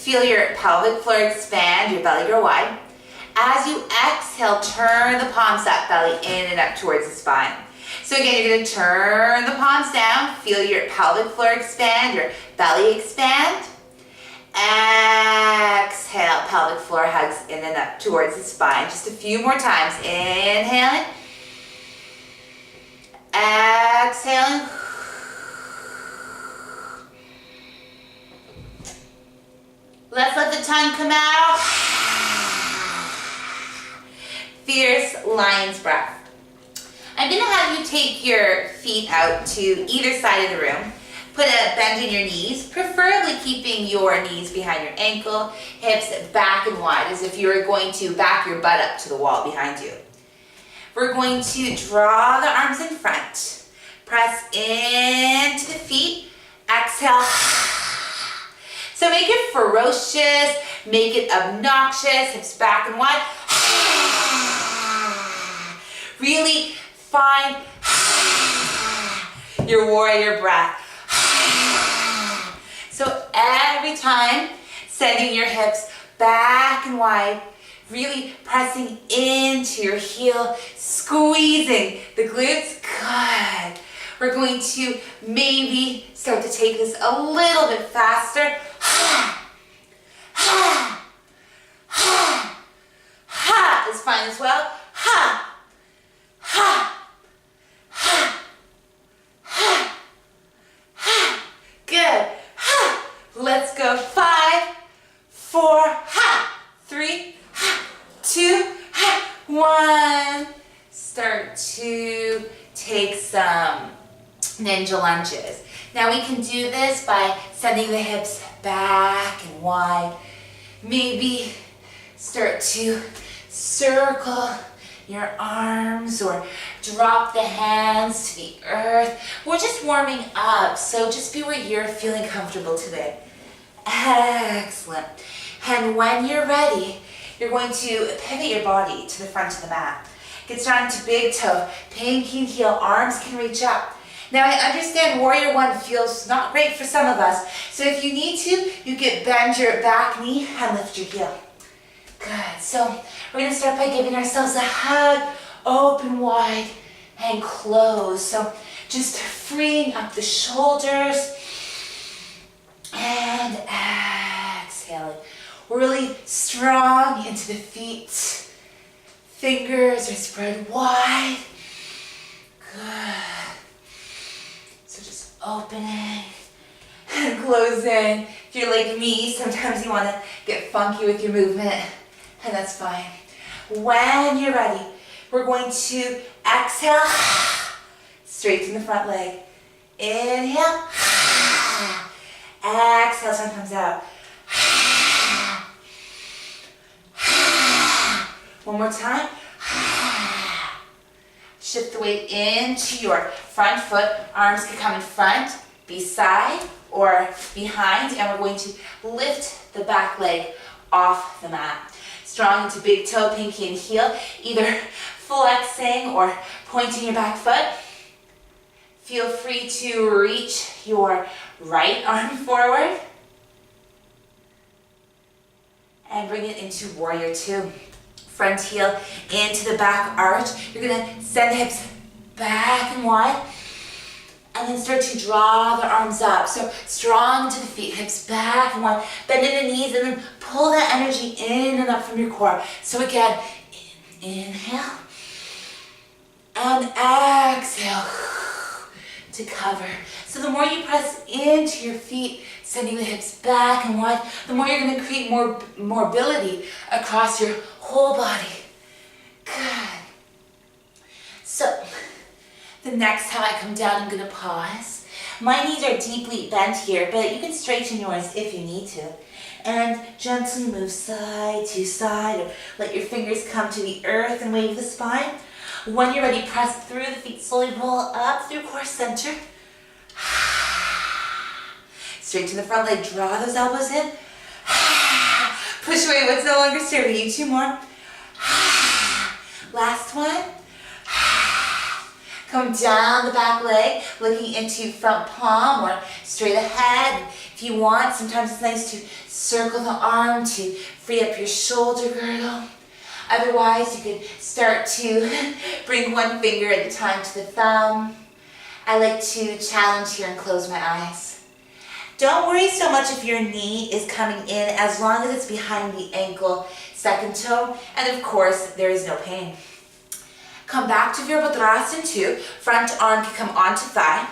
feel your pelvic floor expand, your belly grow wide. As you exhale, turn the palms up, belly in and up towards the spine. So again, you're going to turn the palms down, feel your pelvic floor expand, your belly expand. Exhale, pelvic floor hugs in and up towards the spine. Just a few more times. Inhaling. Exhaling. Let's let the tongue come out. Fierce lion's breath. I'm going to have you take your feet out to either side of the room. Put a bend in your knees, preferably keeping your knees behind your ankle, hips back and wide, as if you were going to back your butt up to the wall behind you. We're going to draw the arms in front. Press into the feet. Exhale. So make it ferocious, make it obnoxious, hips back and wide. Really find your warrior breath. So every time, sending your hips back and wide, really pressing into your heel, squeezing the glutes. Good. We're going to maybe start to take this a little bit faster. Ha is fine as well. Ha, ha, ha, ha, ha. Good. Ha. Let's go. 5, 4, ha. 3, ha. 2, ha. 1. Start to take some ninja lunges. Now we can do this by sending the hips back and wide. Maybe start to circle your arms or drop the hands to the earth. We're just warming up, so just be where you're feeling comfortable today. Excellent. And when you're ready, you're going to pivot your body to the front of the mat. Get started to big toe, pinky heel, arms can reach up. Now I understand Warrior One feels not great for some of us, so if you need to, you can bend your back knee and lift your heel. Good, so we're going to start by giving ourselves a hug, open wide and close. So just freeing up the shoulders and exhaling. Really strong into the feet. Fingers are spread wide. Good. So just opening and closing. If you're like me, sometimes you want to get funky with your movement, and that's fine. When you're ready, we're going to exhale, straighten the front leg. Inhale, exhale, sun comes out. One more time. Shift the weight into your front foot. Arms can come in front, beside, or behind, and we're going to lift the back leg off the mat. Strong into big toe, pinky, and heel, either flexing or pointing your back foot. Feel free to reach your right arm forward and bring it into Warrior Two. Front heel into the back arch. You're going to send the hips back and wide and then start to draw the arms up. So strong to the feet, hips back and wide. Bend in the knees and then pull that energy in and up from your core. So again, inhale and exhale to cover. So the more you press into your feet, sending the hips back and wide, the more you're going to create more mobility across your whole body. Good. So, the next time I come down, I'm going to pause. My knees are deeply bent here, but you can straighten yours if you need to. And gently move side to side, or let your fingers come to the earth and wave the spine. When you're ready, press through the feet, slowly roll up through core center. Straight to the front leg, draw those elbows in. Push away what's no longer serving you. 2 more. Last one. Come down the back leg, looking into front palm or straight ahead. If If you want, sometimes it's nice to circle the arm to free up your shoulder girdle. Otherwise, you could start to bring one finger at a time to the thumb. I like to challenge here and close my eyes. Don't worry so much if your knee is coming in, as long as it's behind the ankle, second toe, and of course, there is no pain. Come back to Virabhadrasana 2. Front arm can come onto thigh.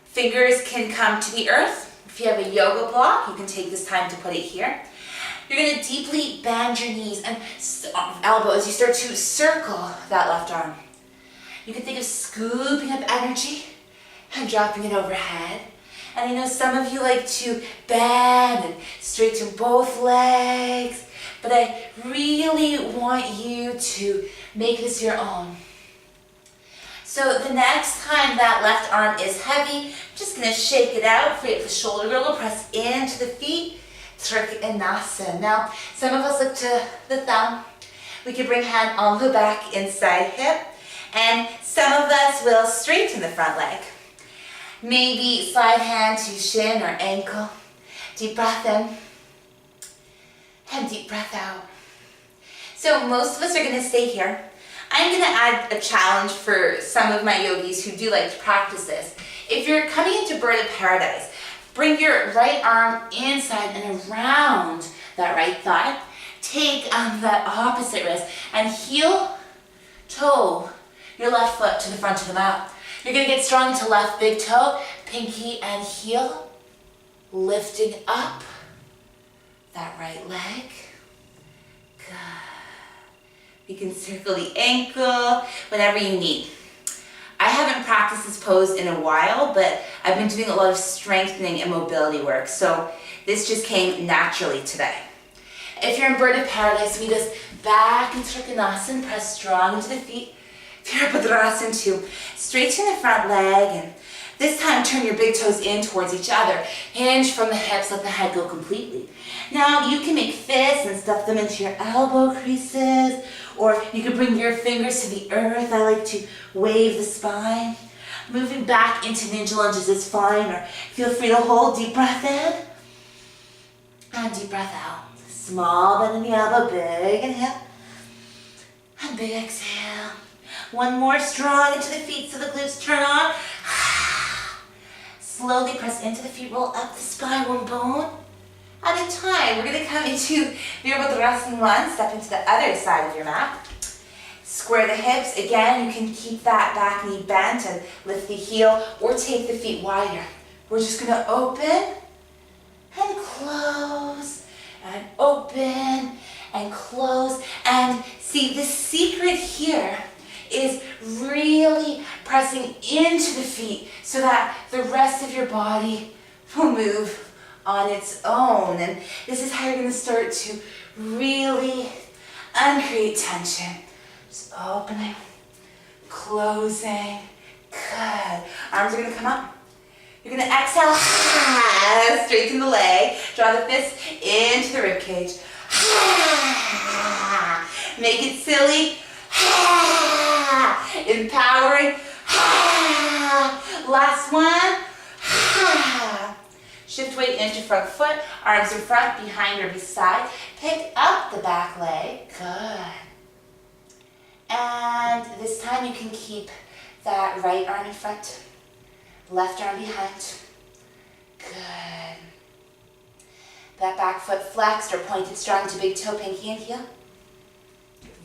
Fingers can come to the earth. If you have a yoga block, you can take this time to put it here. You're going to deeply bend your knees and elbows as you start to circle that left arm. You can think of scooping up energy and dropping it overhead. And I know some of you like to bend and straighten both legs, but I really want you to make this your own. So the next time that left arm is heavy, I'm just going to shake it out, free up the shoulder girdle, press into the feet, Trikonasana. Now, some of us look to the thumb. We can bring hand on the back, inside hip, and some of us will straighten the front leg. Maybe slide hand to shin or ankle. Deep breath in and deep breath out. So most of us are going to stay here. I'm going to add a challenge for some of my yogis who do like to practice this. If you're coming into Bird of Paradise, bring your right arm inside and around that right thigh. Take that opposite wrist and heel, toe, your left foot to the front of the mat. You're going to get strong into left big toe, pinky and heel, lifting up that right leg. Good. You can circle the ankle, whatever you need. I haven't practiced this pose in a while, but I've been doing a lot of strengthening and mobility work, so this just came naturally today. If you're in Bird of Paradise, meet us back in Trikonasana, press strong into the feet. Virabhadrasana 2, straighten the front leg, and this time turn your big toes in towards each other. Hinge from the hips, let the head go completely. Now you can make fists and stuff them into your elbow creases, or you can bring your fingers to the earth. I like to wave the spine. Moving back into ninja lunges is fine, or feel free to hold. Deep breath in and deep breath out. Small bend in the elbow, big inhale and big exhale. One more, strong into the feet so the glutes turn on. Slowly press into the feet, roll up the spine, one bone at a time. We're going to come into Virabhadrasana 1, step into the other side of your mat. Square the hips. Again, you can keep that back knee bent and lift the heel or take the feet wider. We're just going to open and close and open and close. And see, the secret here is really pressing into the feet so that the rest of your body will move on its own. And this is how you're going to start to really uncreate tension. Just opening, closing. Good. Arms are going to come up. You're going to exhale, straighten the leg, draw the fist into the rib cage. Make it silly. Empowering. Last one. Shift weight into front foot, arms in front, behind or beside. Pick up the back leg. Good. And this time you can keep that right arm in front, left arm behind. Good. That back foot flexed or pointed strong to big toe, pinky and heel.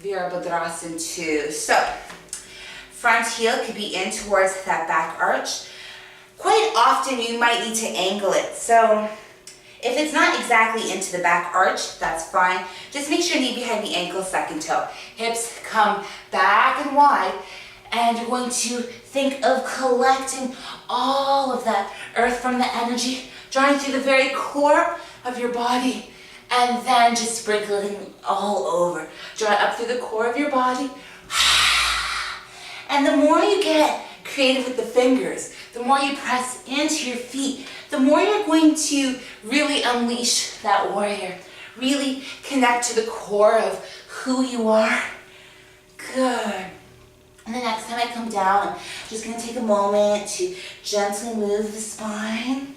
Virabhadrasana 2. So, front heel could be in towards that back arch. Quite often you might need to angle it. So, if it's not exactly into the back arch, that's fine. Just make sure knee behind the ankle, second toe. Hips come back and wide. And you're going to think of collecting all of that earth from the energy, drawing through the very core of your body. And then just sprinkling all over. Draw it up through the core of your body. And the more you get creative with the fingers, the more you press into your feet, the more you're going to really unleash that warrior. Really connect to the core of who you are. Good. And the next time I come down, I'm just going to take a moment to gently move the spine.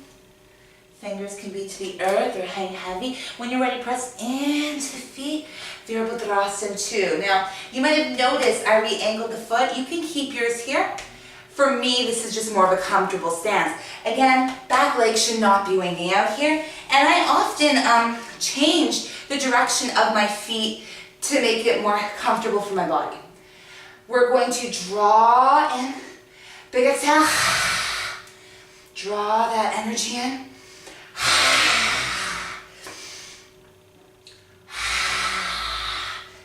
Fingers can be to the earth or hang heavy. When you're ready, press into the feet. Virabhadrasana 2. Now, you might have noticed I re-angled the foot. You can keep yours here. For me, this is just more of a comfortable stance. Again, back leg should not be winging out here. And I often change the direction of my feet to make it more comfortable for my body. We're going to draw in. Big exhale. Draw that energy in.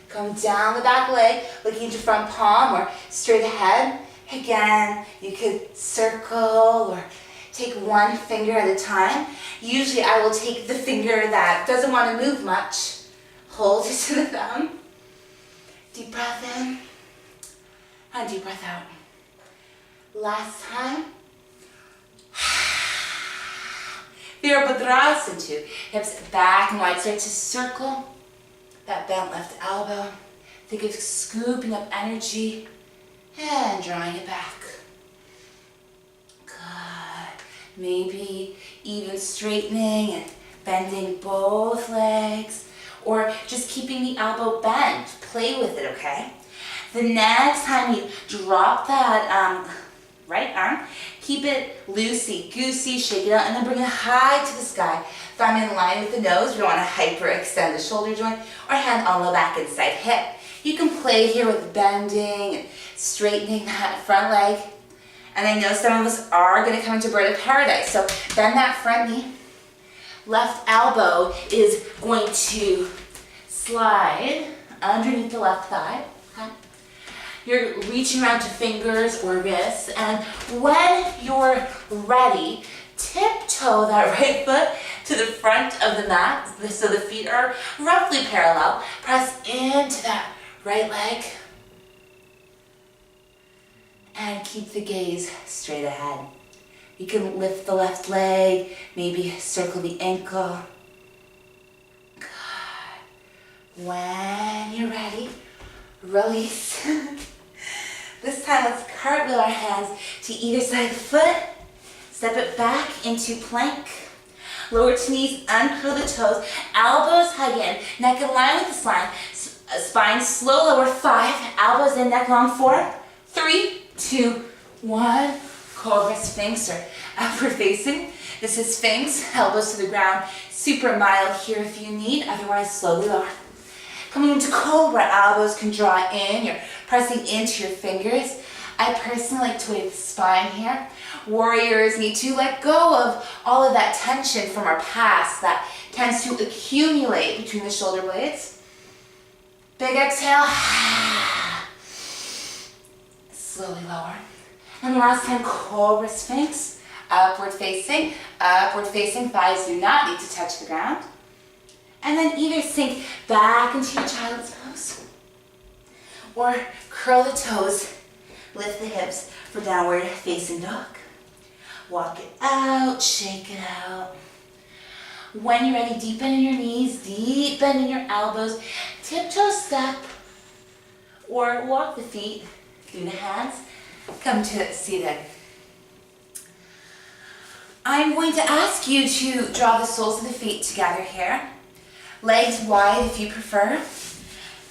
Come down the back leg, looking to front palm or straight ahead. Again, you could circle or take one finger at a time. Usually I will take the finger that doesn't want to move much. Hold it to the thumb. Deep breath in and deep breath out. Last time. Virabhadrasana 2. Hips back and wide. Start to circle that bent left elbow. Think of scooping up energy and drawing it back. Good. Maybe even straightening and bending both legs, or just keeping the elbow bent. Play with it, okay? The next time you drop that right arm, keep it loosey-goosey, shake it out, and then bring it high to the sky. Thumb in line with the nose. We don't want to hyperextend the shoulder joint, or hand on the back inside hip. You can play here with bending and straightening that front leg. And I know some of us are going to come into bird of paradise. So bend that front knee. Left elbow is going to slide underneath the left thigh. Okay? You're reaching around to fingers or wrists. And when you're ready, tiptoe that right foot to the front of the mat so the feet are roughly parallel. Press into that right leg. And keep the gaze straight ahead. You can lift the left leg, maybe circle the ankle. Good. When you're ready, release. This time let's cartwheel our hands to either side of the foot. Step it back into plank. Lower to knees, uncurl the toes. Elbows hug in, neck in line with the spine. Spine slow lower, 5. Elbows in, neck long, 4, 3, 2, 1. Cobra Sphinx or upward facing. This is Sphinx, elbows to the ground. Super mild here if you need, otherwise slowly lower. Coming into Cobra, elbows can draw in. You're pressing into your fingers. I personally like to wave the spine here. Warriors need to let go of all of that tension from our past that tends to accumulate between the shoulder blades. Big exhale. Slowly lower. And last time, Cobra Sphinx. Upward facing. Upward facing. Thighs do not need to touch the ground. And then either sink back into your child's pose or curl the toes, lift the hips for downward facing dog. Walk it out, shake it out. When you're ready, deep bend in your knees, deep bend in your elbows, tiptoe step, or walk the feet through the hands. Come to seated. I'm going to ask you to draw the soles of the feet together here. Legs wide if you prefer.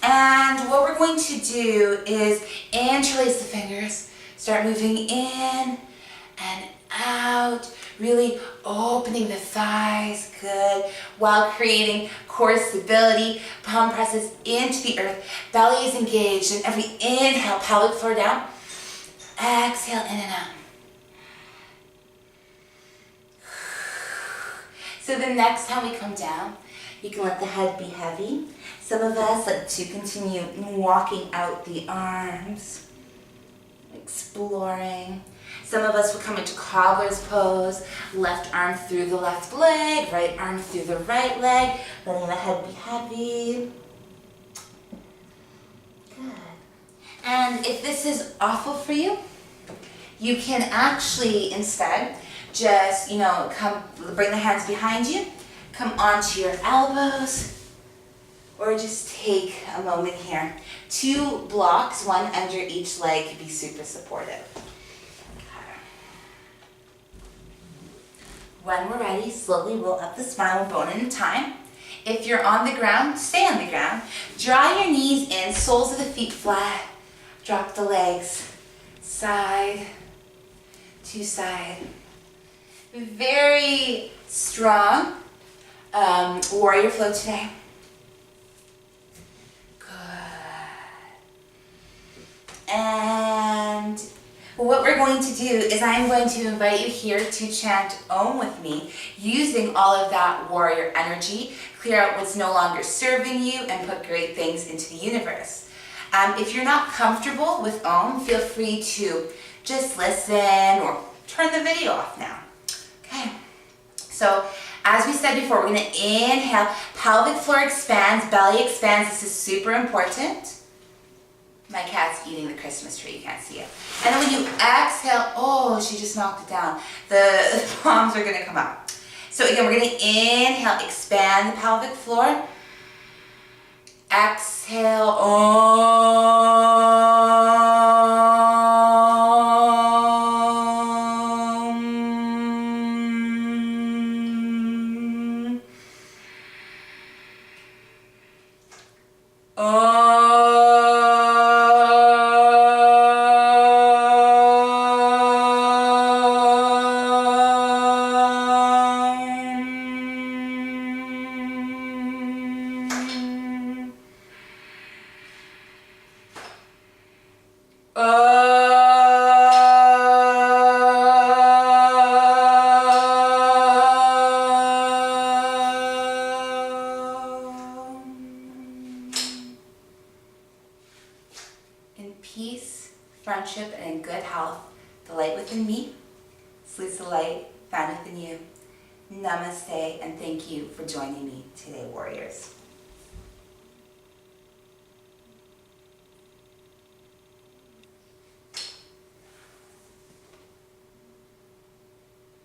And what we're going to do is interlace the fingers. Start moving in and out. Really opening the thighs, good. While creating core stability. Palm presses into the earth. Belly is engaged. And every inhale, pelvic floor down. Exhale, in and out. So the next time we come down, you can let the head be heavy. Some of us like to continue walking out the arms, exploring. Some of us will come into cobbler's pose, left arm through the left leg, right arm through the right leg, letting the head be heavy. Good. And if this is awful for you, you can actually instead just, come bring the hands behind you, come onto your elbows, or just take a moment here. 2 blocks, one under each leg, could be super supportive. When we're ready, slowly roll up the spine one bone at a time. If you're on the ground, stay on the ground. Draw your knees in, soles of the feet flat. Drop the legs, side to side. Very strong warrior flow today. And what we're going to do is I'm going to invite you here to chant Om with me, using all of that warrior energy, clear out what's no longer serving you, and put great things into the universe. If you're not comfortable with Om, feel free to just listen or turn the video off now. Okay, so as we said before, we're going to inhale, pelvic floor expands, belly expands. This is super important. My cat's eating the Christmas tree, you can't see it. And then when you exhale, oh, she just knocked it down. The palms are gonna come up. So again, we're gonna inhale, expand the pelvic floor. Exhale, in peace, friendship, and in good health, the light within me sleeps the light found within you. Namaste, and thank you for joining me today, warriors.